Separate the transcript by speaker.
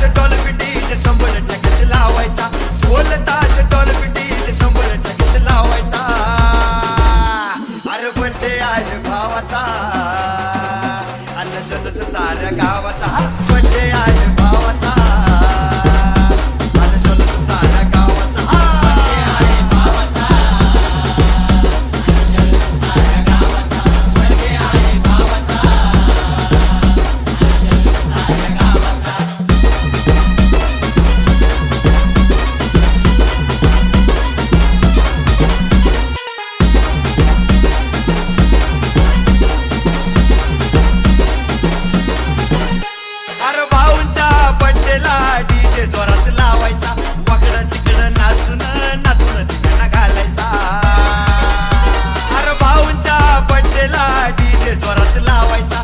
Speaker 1: ताश डॉल्फी डीजे 100% लावायचा ढोल ताश डॉल्फी डीजे 100% लावायचा अरे बर्थडे आहे भावाचा अन्न जल्लोष साऱ्या गावाचा बर्थडे आहे भावाचा अन्न जल्लोष साऱ्या गावाचा बर्थडे आहे भावाचा अन्न जल्लोष साऱ्या गावाचा बर्थडे आहे भावाचा अरे भाऊंच्या बड्डेला डीजे जोरात लावायचा वाकडं तिकडं नाचून नाचून तिकडं घालायचा अरे भाऊंच्या बड्डेला डीजे जोरात लावायचा